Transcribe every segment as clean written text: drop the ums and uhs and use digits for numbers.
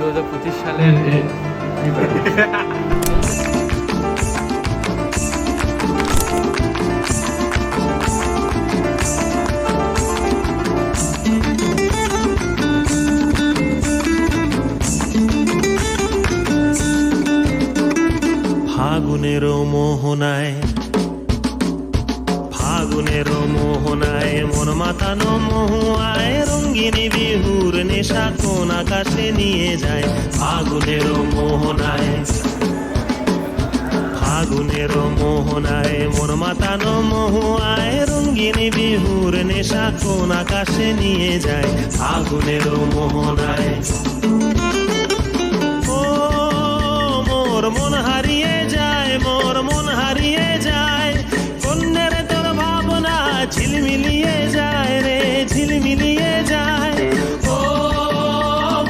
2025 সালের ফাগুনের মোহনায় মন মাতানো মহুয়ায় রঙ্গিনী বিহুর নেশা কোন আকাশে নিয়ে যায়। ফাগুনের মোহনায় মন মাতানো মহুয়ায় রঙ্গিনী বিহুর নেশা কোন আকাশে নিয়ে যায়। ফাগুনের মোহনায় মোর মন হারিয়ে যায়, মোর মন হারিয়ে যায়, কন্যের তোর ভাবনা ঝিলমিলিয়ে যায় রে, ঝিলমিলিয়ে যায়। ও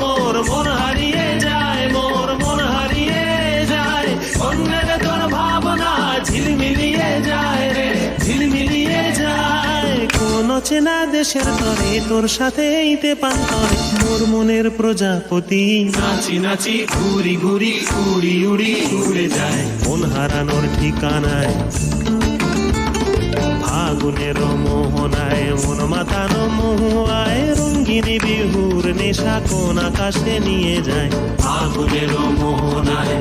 মোর মন হারিয়ে যায়, মোর মন হারিয়ে যায়, কন্যের তোর ভাবনা ঝিলমিলিয়ে যায় রে, ঝিলমিলিয়ে যায়। কোন চেনা দেশের তরে তোর সাথে ইতে পান্তরে মোর মনের প্রজাপতি নাচি নাচি ঘুরি ঘুরি উড়ি উড়ি উড়ে যায় মন হারানোর ঠিকানায়। ফাগুনের মোহনায় মন মাতানো মহুয়ায় রঙ্গিনী বিহুর নেশা কোন আকাশে নিয়ে যায়। ফাগুনের মোহনায়